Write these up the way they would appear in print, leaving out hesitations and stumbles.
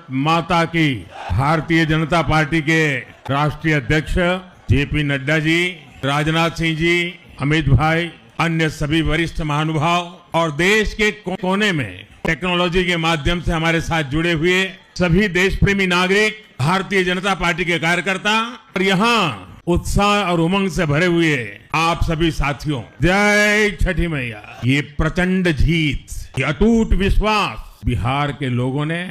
माता की। भारतीय जनता पार्टी के राष्ट्रीय अध्यक्ष जेपी नड्डा जी, राजनाथ सिंह जी, अमित भाई, अन्य सभी वरिष्ठ महानुभाव और देश के कोने में टेक्नोलॉजी के माध्यम से हमारे साथ जुड़े हुए सभी देश प्रेमी नागरिक, भारतीय जनता पार्टी के कार्यकर्ता और यहाँ उत्साह और उमंग से भरे हुए आप सभी साथियों, जय छठी मैया। ये प्रचंड जीत, ये अटूट विश्वास बिहार के लोगों ने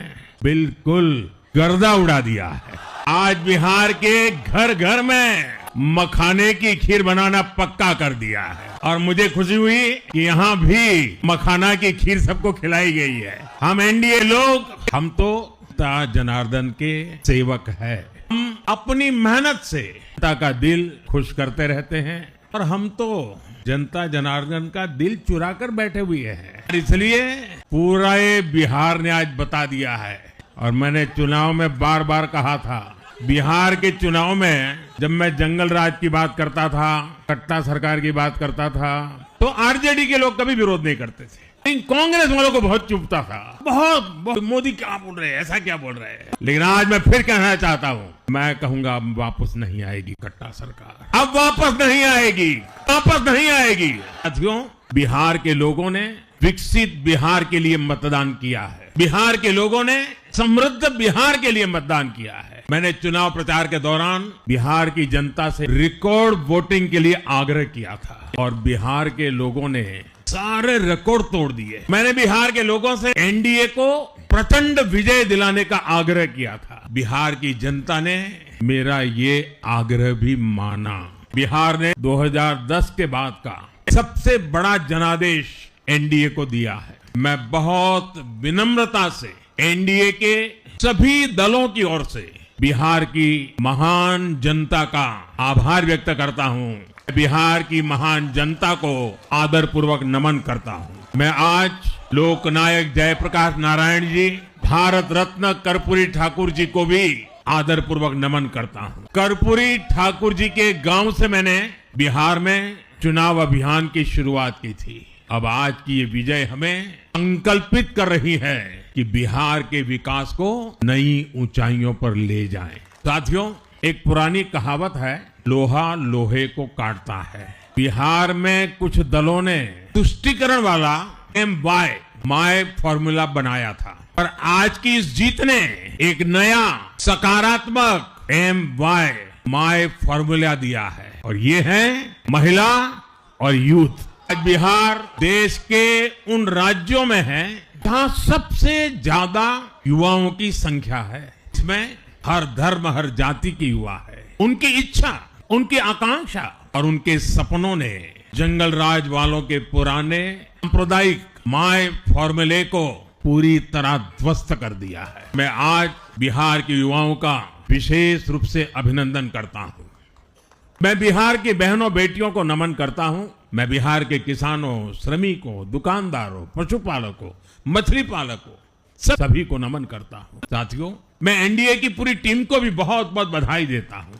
बिल्कुल गर्दा उड़ा दिया है। आज बिहार के घर घर में मखाने की खीर बनाना पक्का कर दिया है और मुझे खुशी हुई कि यहाँ भी मखाना की खीर सबको खिलाई गई है। हम एनडीए लोग, हम तो जनार्दन के सेवक है। हम अपनी मेहनत से जनता का दिल खुश करते रहते हैं और हम तो जनता जनार्दन का दिल चुरा कर बैठे हुए हैं। इसलिए पूरा बिहार ने आज बता दिया है और मैंने चुनाव में बार बार कहा था, बिहार के चुनाव में जब मैं जंगल राज की बात करता था, कट्टा सरकार की बात करता था, तो आरजेडी के लोग कभी विरोध नहीं करते थे। कांग्रेस वालों को बहुत चुभता था, बहुत मोदी क्या बोल रहे हैं, ऐसा क्या बोल रहे हैं। लेकिन आज मैं फिर कहना चाहता हूँ, मैं कहूंगा अब वापस नहीं आएगी कट्टा सरकार, अब वापस नहीं आएगी, वापस नहीं आएगी। साथियों, बिहार के लोगों ने विकसित बिहार के लिए मतदान किया है। बिहार के लोगों ने समृद्ध बिहार के लिए मतदान किया है। मैंने चुनाव प्रचार के दौरान बिहार की जनता से रिकॉर्ड वोटिंग के लिए आग्रह किया था और बिहार के लोगों ने सारे रिकॉर्ड तोड़ दिए। मैंने बिहार के लोगों से एनडीए को प्रचंड विजय दिलाने का आग्रह किया था। बिहार की जनता ने मेरा ये आग्रह भी माना। बिहार ने 2010 के बाद का सबसे बड़ा जनादेश एनडीए को दिया है। मैं बहुत विनम्रता से एनडीए के सभी दलों की ओर से बिहार की महान जनता का आभार व्यक्त करता हूं। बिहार की महान जनता को आदर पूर्वक नमन करता हूं। मैं आज लोकनायक जयप्रकाश नारायण जी, भारत रत्न कर्पूरी ठाकुर जी को भी आदर पूर्वक नमन करता हूं। कर्पूरी ठाकुर जी के गांव से मैंने बिहार में चुनाव अभियान की शुरुआत की थी। अब आज की ये विजय हमें संकल्पित कर रही है कि बिहार के विकास को नई ऊंचाइयों पर ले जाएं। साथियों, एक पुरानी कहावत है, लोहा लोहे को काटता है। बिहार में कुछ दलों ने तुष्टिकरण वाला माय फॉर्मूला बनाया था और आज की इस जीत ने एक नया सकारात्मक माय फॉर्मूला दिया है और ये है महिला और यूथ। आज बिहार देश के उन राज्यों में है जहां सबसे ज्यादा युवाओं की संख्या है। इसमें हर धर्म, हर जाति के युवा है। उनकी इच्छा, उनकी आकांक्षा और उनके सपनों ने जंगल राज वालों के पुराने सांप्रदायिक माय फॉर्मूले को पूरी तरह ध्वस्त कर दिया है। मैं आज बिहार के युवाओं का विशेष रूप से अभिनंदन करता हूं। मैं बिहार की बहनों बेटियों को नमन करता हूं। मैं बिहार के किसानों, श्रमिकों, दुकानदारों, पशुपालकों, मछली पालकों, सभी को नमन करता हूं। साथियों, मैं एनडीए की पूरी टीम को भी बहुत बहुत बधाई देता हूं।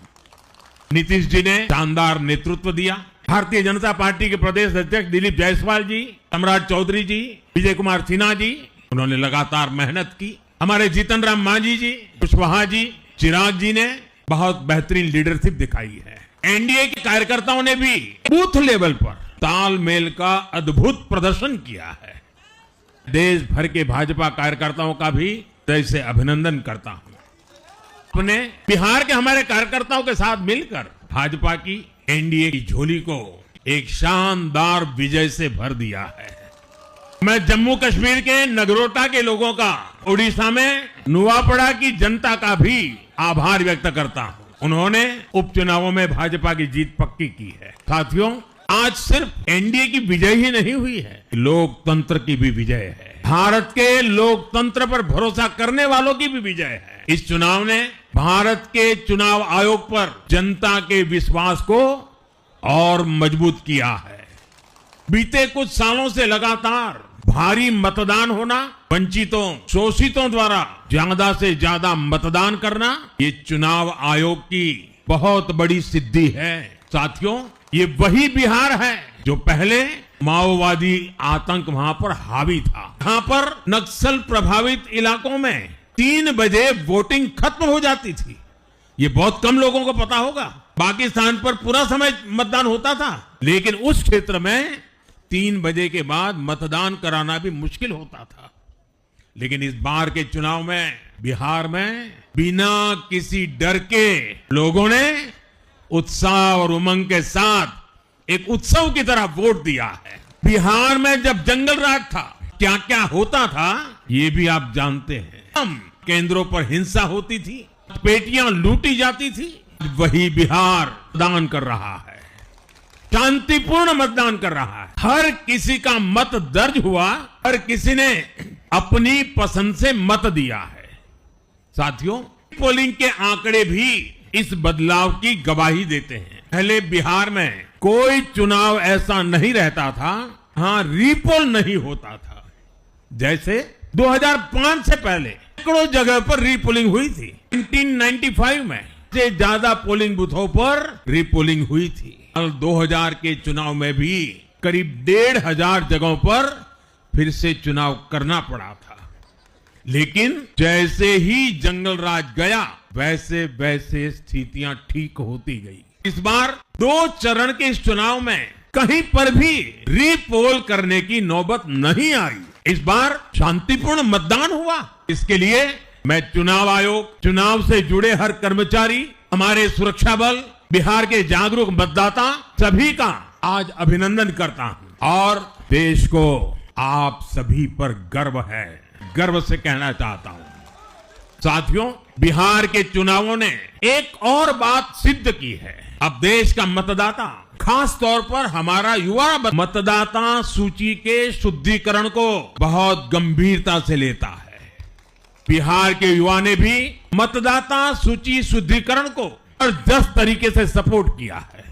नीतीश जी ने शानदार नेतृत्व दिया। भारतीय जनता पार्टी के प्रदेश अध्यक्ष दिलीप जायसवाल जी, सम्राट चौधरी जी, विजय कुमार सिन्हा जी, उन्होंने लगातार मेहनत की। हमारे जीतन राम मांझी जी, कुशवाहा जी, चिराग जी ने बहुत बेहतरीन लीडरशिप दिखाई है। एनडीए के कार्यकर्ताओं ने भी बूथ लेवल पर तालमेल का अद्भुत प्रदर्शन किया है। देश भर के भाजपा कार्यकर्ताओं का भी हृदय से अभिनंदन करता हूं। अपने बिहार के हमारे कार्यकर्ताओं के साथ मिलकर भाजपा की एनडीए की झोली को एक शानदार विजय से भर दिया है। मैं जम्मू कश्मीर के नगरोटा के लोगों का, उड़ीसा में नुआपड़ा की जनता का भी आभार व्यक्त करता हूं। उन्होंने उपचुनावों में भाजपा की जीत पक्की की है। साथियों, आज सिर्फ एनडीए की विजय ही नहीं हुई है, लोकतंत्र की भी विजय है। भारत के लोकतंत्र पर भरोसा करने वालों की भी विजय है। इस चुनाव ने भारत के चुनाव आयोग पर जनता के विश्वास को और मजबूत किया है। बीते कुछ सालों से लगातार भारी मतदान होना, वंचितों, शोषितों द्वारा ज्यादा से ज्यादा मतदान करना, ये चुनाव आयोग की बहुत बड़ी सिद्धि है। साथियों, ये वही बिहार है जो पहले माओवादी आतंक वहां पर हावी था। यहाँ पर नक्सल प्रभावित इलाकों में 3 बजे वोटिंग खत्म हो जाती थी। ये बहुत कम लोगों को पता होगा। बाकी स्थान पर पूरा समय मतदान होता था, लेकिन उस क्षेत्र में 3 बजे के बाद मतदान कराना भी मुश्किल होता था। लेकिन इस बार के चुनाव में बिहार में बिना किसी डर के लोगों ने उत्साह और उमंग के साथ एक उत्सव की तरह वोट दिया है। बिहार में जब जंगल राज था, क्या क्या होता था ये भी आप जानते हैं। हम केंद्रों पर हिंसा होती थी, पेटियां लूटी जाती थी। वही बिहार मतदान कर रहा है, शांतिपूर्ण मतदान कर रहा है। हर किसी का मत दर्ज हुआ, हर किसी ने अपनी पसंद से मत दिया है। साथियों, पोलिंग के आंकड़े भी इस बदलाव की गवाही देते हैं। पहले बिहार में कोई चुनाव ऐसा नहीं रहता था, हाँ, रीपोल नहीं होता था। जैसे 2005 से पहले सैकड़ों जगह पर रीपोलिंग हुई थी। 1995 में से ज्यादा पोलिंग बूथों पर रीपोलिंग हुई थी। 2000 के चुनाव में भी करीब 1500 जगहों पर फिर से चुनाव करना पड़ा था। लेकिन जैसे ही जंगल राज गया, वैसे वैसे स्थितियां ठीक होती गई। इस बार 2 चरण के इस चुनाव में कहीं पर भी रीपोल करने की नौबत नहीं आई। इस बार शांतिपूर्ण मतदान हुआ। इसके लिए मैं चुनाव आयोग, चुनाव से जुड़े हर कर्मचारी, हमारे सुरक्षा बल, बिहार के जागरूक मतदाता सभी का आज अभिनंदन करता हूं। और देश को आप सभी पर गर्व है, गर्व से कहना चाहता हूं। साथियों, बिहार के चुनावों ने एक और बात सिद्ध की है। अब देश का मतदाता, खास तौर पर हमारा युवा मतदाता सूची के शुद्धिकरण को बहुत गंभीरता से लेता है। बिहार के युवा ने भी मतदाता सूची शुद्धिकरण को जबरदस्त तरीके से सपोर्ट किया है।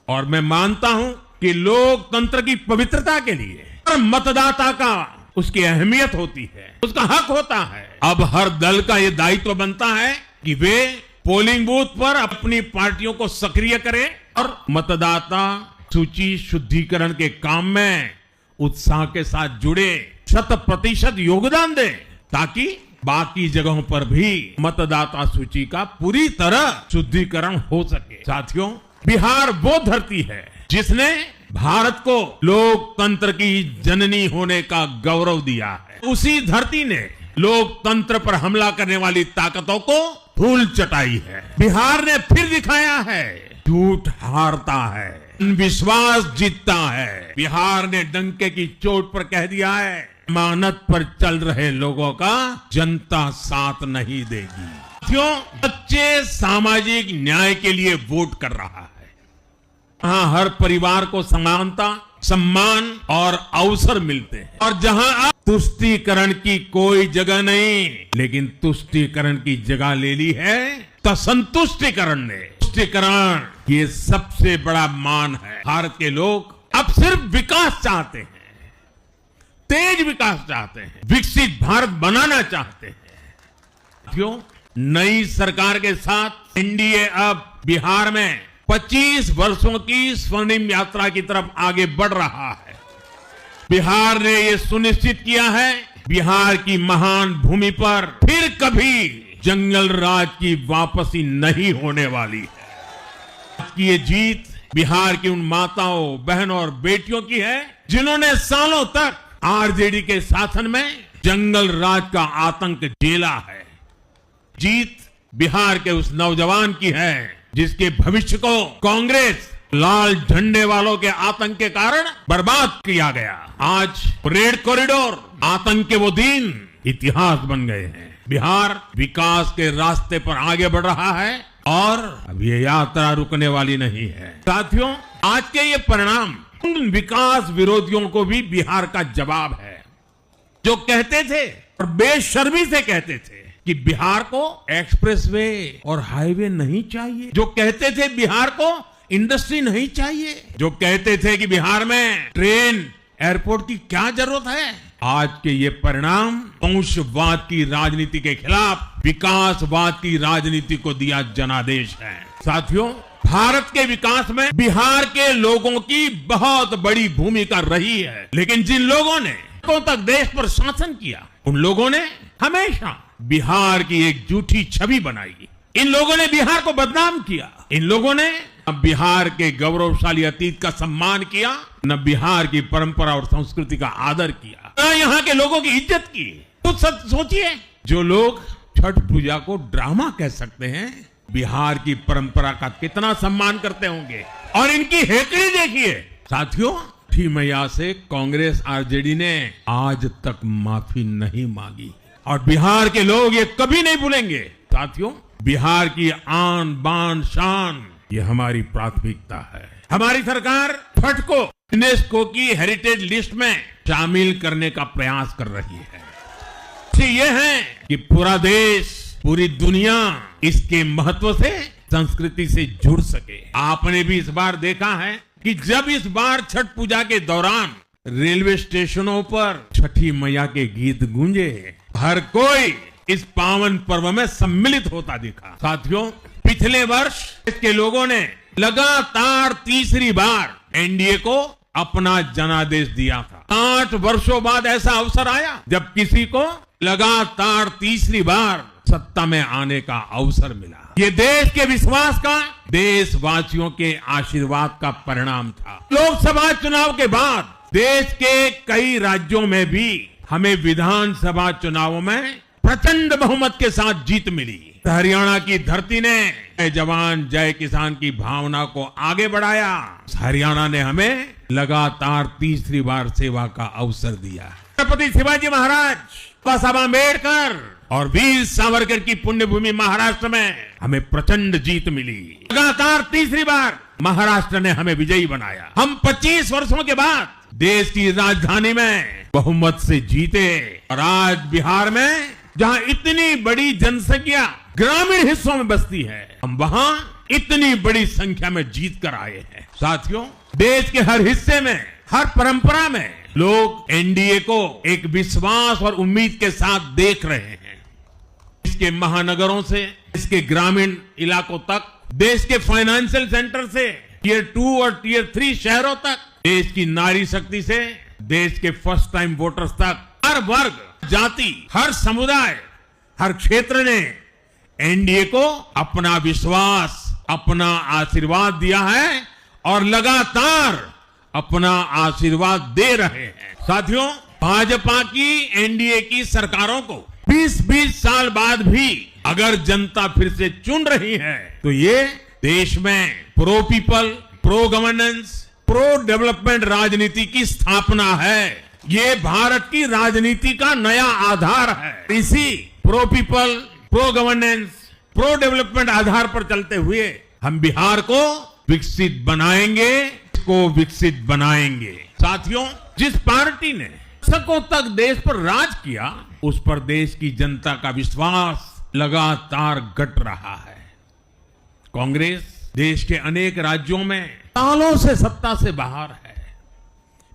और मैं मानता हूं कि लोकतंत्र की पवित्रता के लिए हर मतदाता का उसकी अहमियत होती है, उसका हक होता है। अब हर दल का यह दायित्व बनता है कि वे पोलिंग बूथ पर अपनी पार्टियों को सक्रिय करें और मतदाता सूची शुद्धिकरण के काम में उत्साह के साथ जुड़े, 100% योगदान दें, ताकि बाकी जगहों पर भी मतदाता सूची का पूरी तरह शुद्धिकरण हो सके। साथियों, बिहार वो धरती है जिसने भारत को लोकतंत्र की जननी होने का गौरव दिया है। उसी धरती ने लोकतंत्र पर हमला करने वाली ताकतों को धूल चटाई है। बिहार ने फिर दिखाया है, झूठ हारता है, विश्वास जीतता है। बिहार ने डंके की चोट पर कह दिया है, मानत पर चल रहे लोगों का जनता साथ नहीं देगी। क्यों? सच्चे सामाजिक न्याय के लिए वोट कर रहा है। हाँ, हर परिवार को समानता, सम्मान और अवसर मिलते हैं। और जहां तुष्टीकरण की कोई जगह नहीं, लेकिन तुष्टीकरण की जगह ले ली है असंतुष्टीकरण ने। तुष्टीकरण ये सबसे बड़ा मान है। भारत के लोग अब सिर्फ विकास चाहते हैं, तेज विकास चाहते हैं, विकसित भारत बनाना चाहते हैं। क्यों? नई सरकार के साथ एनडीए अब बिहार में 25 वर्षों की स्वर्णिम यात्रा की तरफ आगे बढ़ रहा है। बिहार ने यह सुनिश्चित किया है, बिहार की महान भूमि पर फिर कभी जंगल राज की वापसी नहीं होने वाली है। कि ये जीत बिहार की उन माताओं, बहनों और बेटियों की है जिन्होंने सालों तक आरजेडी के शासन में जंगल राज का आतंक झेला है। जीत बिहार के उस नौजवान की है जिसके भविष्य को कांग्रेस लाल झंडे वालों के आतंक के कारण बर्बाद किया गया। आज रेड कॉरिडोर, आतंक के वो दिन इतिहास बन गए हैं। बिहार विकास के रास्ते पर आगे बढ़ रहा है और अब ये यात्रा रुकने वाली नहीं है। साथियों, आज के ये परिणाम उन विकास विरोधियों को भी बिहार का जवाब है जो कहते थे और बेशर्मी से कहते थे कि बिहार को एक्सप्रेसवे और हाईवे नहीं चाहिए, जो कहते थे बिहार को इंडस्ट्री नहीं चाहिए, जो कहते थे कि बिहार में ट्रेन, एयरपोर्ट की क्या जरूरत है। आज के ये परिणाम वंशवाद की राजनीति के खिलाफ विकासवाद की राजनीति को दिया जनादेश है। साथियों, भारत के विकास में बिहार के लोगों की बहुत बड़ी भूमिका रही है, लेकिन जिन लोगों ने तक देश पर शासन किया, उन लोगों ने हमेशा बिहार की एक झूठी छवि बनाई। इन लोगों ने बिहार को बदनाम किया। इन लोगों ने न बिहार के गौरवशाली अतीत का सम्मान किया, न बिहार की परंपरा और संस्कृति का आदर किया, न यहाँ के लोगों की इज्जत की। कुछ सोचिए, जो लोग छठ पूजा को ड्रामा कह सकते हैं, बिहार की परंपरा का कितना सम्मान करते होंगे। और इनकी हेकड़ी देखिए। साथियों, छठी मैया से कांग्रेस आरजेडी ने आज तक माफी नहीं मांगी और बिहार के लोग ये कभी नहीं भूलेंगे। साथियों, बिहार की आन बान शान ये हमारी प्राथमिकता है। हमारी सरकार छठ को यूनेस्को की हेरिटेज लिस्ट में शामिल करने का प्रयास कर रही है। ये है कि पूरा देश, पूरी दुनिया इसके महत्व से, संस्कृति से जुड़ सके। आपने भी इस बार देखा है कि जब इस बार छठ पूजा के दौरान रेलवे स्टेशनों पर छठी मैया के गीत गूंजे, हर कोई इस पावन पर्व में सम्मिलित होता दिखा। साथियों, पिछले वर्ष इसके लोगों ने लगातार तीसरी बार एनडीए को अपना जनादेश दिया था। 8 वर्षों बाद ऐसा अवसर आया जब किसी को लगातार तीसरी बार सत्ता में आने का अवसर मिला। ये देश के विश्वास का, देशवासियों के आशीर्वाद का परिणाम था। लोकसभा चुनाव के बाद देश के कई राज्यों में भी हमें विधानसभा चुनावों में प्रचंड बहुमत के साथ जीत मिली। हरियाणा की धरती ने जय जवान जय किसान की भावना को आगे बढ़ाया। हरियाणा ने हमें लगातार तीसरी बार सेवा का अवसर दिया। छत्रपति शिवाजी महाराज, बाबा साहब अम्बेडकर और वीर सावरकर की पुण्यभूमि महाराष्ट्र में हमें प्रचंड जीत मिली। लगातार तीसरी बार महाराष्ट्र ने हमें विजयी बनाया। हम 25 वर्षों के बाद देश की राजधानी में बहुमत से जीते और आज बिहार में जहां इतनी बड़ी जनसंख्या ग्रामीण हिस्सों में बसती है, हम वहां इतनी बड़ी संख्या में जीत कर आए हैं। साथियों, देश के हर हिस्से में, हर परंपरा में लोग एनडीए को एक विश्वास और उम्मीद के साथ देख रहे हैं। इसके महानगरों से इसके ग्रामीण इलाकों तक, देश के फाइनेंशियल सेंटर से टियर 2 और टियर 3 शहरों तक, देश की नारी शक्ति से देश के फर्स्ट टाइम वोटर्स तक, हर वर्ग, जाति, हर समुदाय, हर क्षेत्र ने एनडीए को अपना विश्वास, अपना आशीर्वाद दिया है और लगातार अपना आशीर्वाद दे रहे हैं। साथियों, भाजपा की एनडीए की सरकारों को 20-20 साल बाद भी अगर जनता फिर से चुन रही है तो ये देश में pro people, pro governance, pro development राजनीति की स्थापना है। ये भारत की राजनीति का नया आधार है। इसी pro people, pro governance, pro development आधार पर चलते हुए हम बिहार को विकसित बनाएंगे, को विकसित बनाएंगे। साथियों, जिस पार्टी ने दशकों तक देश पर राज किया, उस पर देश की जनता का विश्वास लगातार घट रहा है। कांग्रेस देश के अनेक राज्यों में सालों से सत्ता से बाहर है।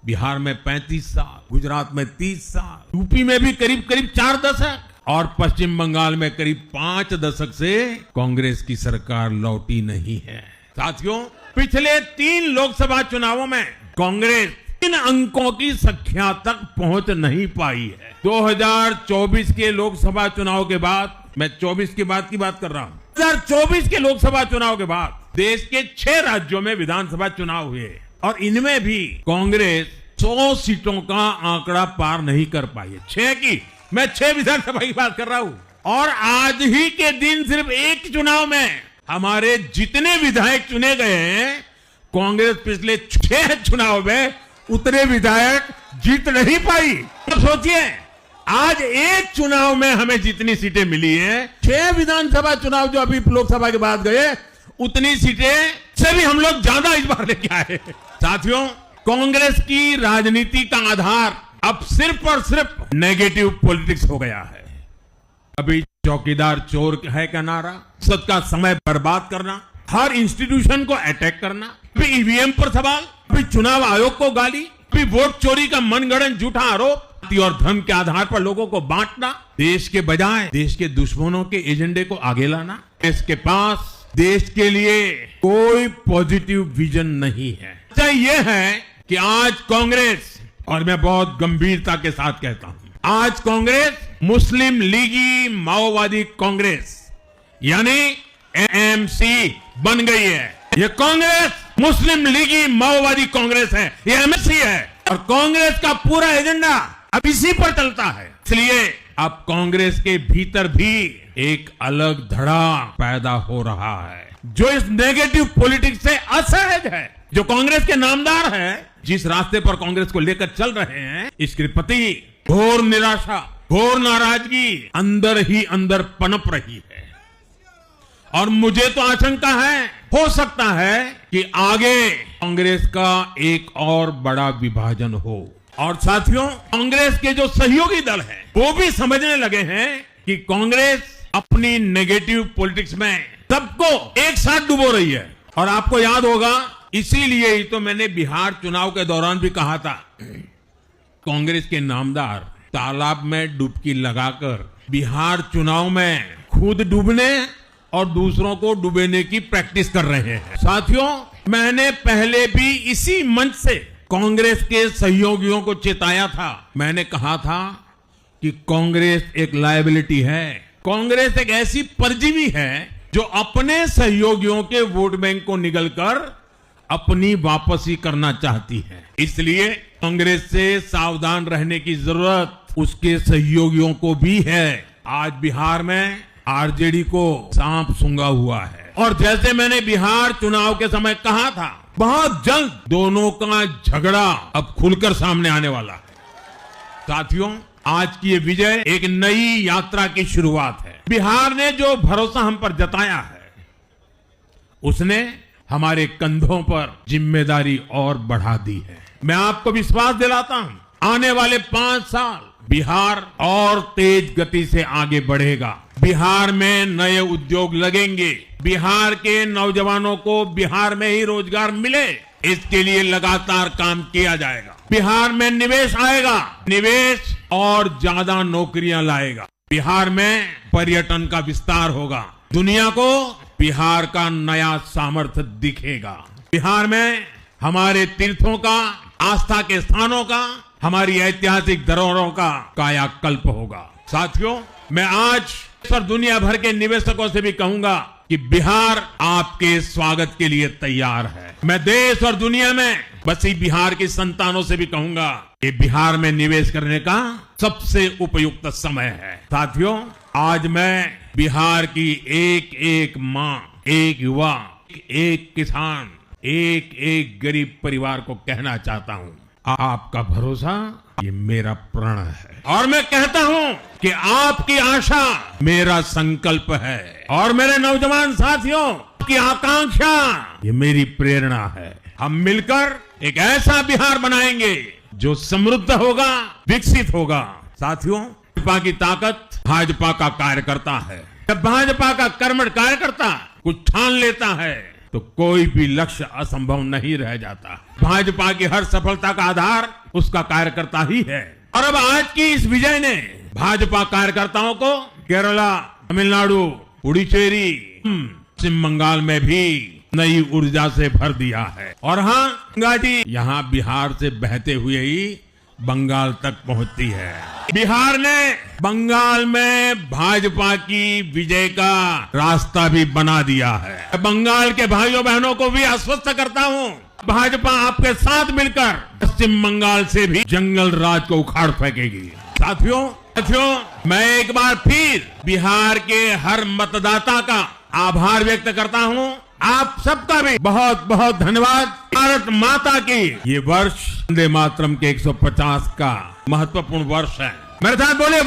बिहार में 35 साल, गुजरात में 30 साल, यूपी में भी करीब 4 दशक और पश्चिम बंगाल में करीब 5 दशक से कांग्रेस की सरकार लौटी नहीं है। साथियों, पिछले 3 लोकसभा चुनावों में कांग्रेस 3 अंकों की संख्या तक पहुंच नहीं पाई है। 2024 के लोकसभा चुनाव के बाद, मैं 24 के बाद की बात कर रहा हूं, 2024 के लोकसभा चुनाव के बाद देश के 6 राज्यों में विधानसभा चुनाव हुए और इनमें भी कांग्रेस 100 सीटों का आंकड़ा पार नहीं कर पाई है। 6 की, मैं 6 विधानसभा की बात कर रहा हूं। और आज ही के दिन सिर्फ एक चुनाव में हमारे जितने विधायक चुने गए हैं, कांग्रेस पिछले 6 चुनाव में उतने विधायक जीत नहीं पाई। तो सोचिए, आज एक चुनाव में हमें जितनी सीटें मिली हैं, 6 विधानसभा चुनाव जो अभी लोकसभा के बाद गए, उतनी सीटें से भी हम लोग ज्यादा इस बार लेके आए। साथियों, कांग्रेस की राजनीति का आधार अब सिर्फ और सिर्फ नेगेटिव पॉलिटिक्स हो गया है। अभी चौकीदार चोर है का नारा, संसद का समय बर्बाद करना, हर इंस्टीट्यूशन को अटैक करना, अभी ईवीएम पर सवाल, अभी चुनाव आयोग को गाली, अभी वोट चोरी का मनगढ़ंत झूठा आरोप, और धर्म के आधार पर लोगों को बांटना, देश के बजाय देश के दुश्मनों के एजेंडे को आगे लाना। देश के पास देश के लिए कोई पॉजिटिव विजन नहीं है। यह है कि आज कांग्रेस, और मैं बहुत गंभीरता के साथ कहता हूं, आज कांग्रेस मुस्लिम लीगी माओवादी कांग्रेस यानी एएमसी बन गई है। ये कांग्रेस मुस्लिम लीगी माओवादी कांग्रेस है, ये एमएमसी है और कांग्रेस का पूरा एजेंडा अब इसी पर चलता है। इसलिए अब कांग्रेस के भीतर भी एक अलग धड़ा पैदा हो रहा है जो इस नेगेटिव पॉलिटिक्स से असहज है। जो कांग्रेस के नामदार हैं, जिस रास्ते पर कांग्रेस को लेकर चल रहे हैं, इसके प्रति घोर निराशा, घोर नाराजगी अंदर ही अंदर पनप रही है और मुझे तो आशंका है, हो सकता है कि आगे कांग्रेस का एक और बड़ा विभाजन हो। और साथियों, कांग्रेस के जो सहयोगी दल हैं, वो भी समझने लगे हैं कि कांग्रेस अपनी नेगेटिव पॉलिटिक्स में सबको एक साथ डुबो रही है। और आपको याद होगा, इसीलिए ही तो मैंने बिहार चुनाव के दौरान भी कहा था, कांग्रेस के नामदार तालाब में डुबकी लगाकर बिहार चुनाव में खुद डूबने और दूसरों को डुबेने की प्रैक्टिस कर रहे हैं। साथियों, मैंने पहले भी इसी मंच से कांग्रेस के सहयोगियों को चेताया था। मैंने कहा था कि कांग्रेस एक लायबिलिटी है, कांग्रेस एक ऐसी परजीवी है जो अपने सहयोगियों के वोट बैंक को निगलकर अपनी वापसी करना चाहती है। इसलिए कांग्रेस से सावधान रहने की जरूरत उसके सहयोगियों को भी है। आज बिहार में आरजेडी को सांप सूंघा हुआ है और जैसे मैंने बिहार चुनाव के समय कहा था, बहुत जल्द दोनों का झगड़ा अब खुलकर सामने आने वाला है। साथियों, आज की ये विजय एक नई यात्रा की शुरुआत है। बिहार ने जो भरोसा हम पर जताया है, उसने हमारे कंधों पर जिम्मेदारी और बढ़ा दी है। मैं आपको विश्वास दिलाता हूं, आने वाले 5 साल बिहार और तेज गति से आगे बढ़ेगा। बिहार में नए उद्योग लगेंगे, बिहार के नौजवानों को बिहार में ही रोजगार मिले, इसके लिए लगातार काम किया जाएगा। बिहार में निवेश आएगा, निवेश और ज्यादा नौकरियां लाएगा। बिहार में पर्यटन का विस्तार होगा, दुनिया को बिहार का नया सामर्थ्य दिखेगा। बिहार में हमारे तीर्थों का, आस्था के स्थानों का, हमारी ऐतिहासिक धरोहरों का कायाकल्प होगा। साथियों, मैं आज और दुनिया भर के निवेशकों से भी कहूंगा कि बिहार आपके स्वागत के लिए तैयार है। मैं देश और दुनिया में बसी बिहार की संतानों से भी कहूंगा कि बिहार में निवेश करने का सबसे उपयुक्त समय है। साथियों, आज मैं बिहार की एक एक मां, एक युवा, एक किसान, एक एक गरीब परिवार को कहना चाहता हूं, आपका भरोसा ये मेरा प्रण है और मैं कहता हूं कि आपकी आशा मेरा संकल्प है और मेरे नौजवान साथियों की आकांक्षा ये मेरी प्रेरणा है। हम मिलकर एक ऐसा बिहार बनाएंगे जो समृद्ध होगा, विकसित होगा। साथियों, भाजपा की ताकत भाजपा का कार्यकर्ता है। जब भाजपा का कर्मठ कार्यकर्ता कुछ ठान लेता है तो कोई भी लक्ष्य असंभव नहीं रह जाता। भाजपा की हर सफलता का आधार उसका कार्यकर्ता ही है और अब आज की इस विजय ने भाजपा कार्यकर्ताओं को केरला, तमिलनाडु, पुडुचेरी, पश्चिम बंगाल में भी नई ऊर्जा से भर दिया है। और हाँ, घाटी यहाँ बिहार से बहते हुए ही बंगाल तक पहुंचती है। बिहार ने बंगाल में भाजपा की विजय का रास्ता भी बना दिया है। बंगाल के भाइयों बहनों को भी आश्वस्त करता हूं, भाजपा आपके साथ मिलकर पश्चिम बंगाल से भी जंगल राज को उखाड़ फेंकेगी। साथियों, मैं एक बार फिर बिहार के हर मतदाता का आभार व्यक्त करता हूं। आप सबका भी बहुत बहुत धन्यवाद। भारत माता की ये वर्ष वंदे मातरम के 150 का महत्वपूर्ण वर्ष है। मेरे साथ बोलिए।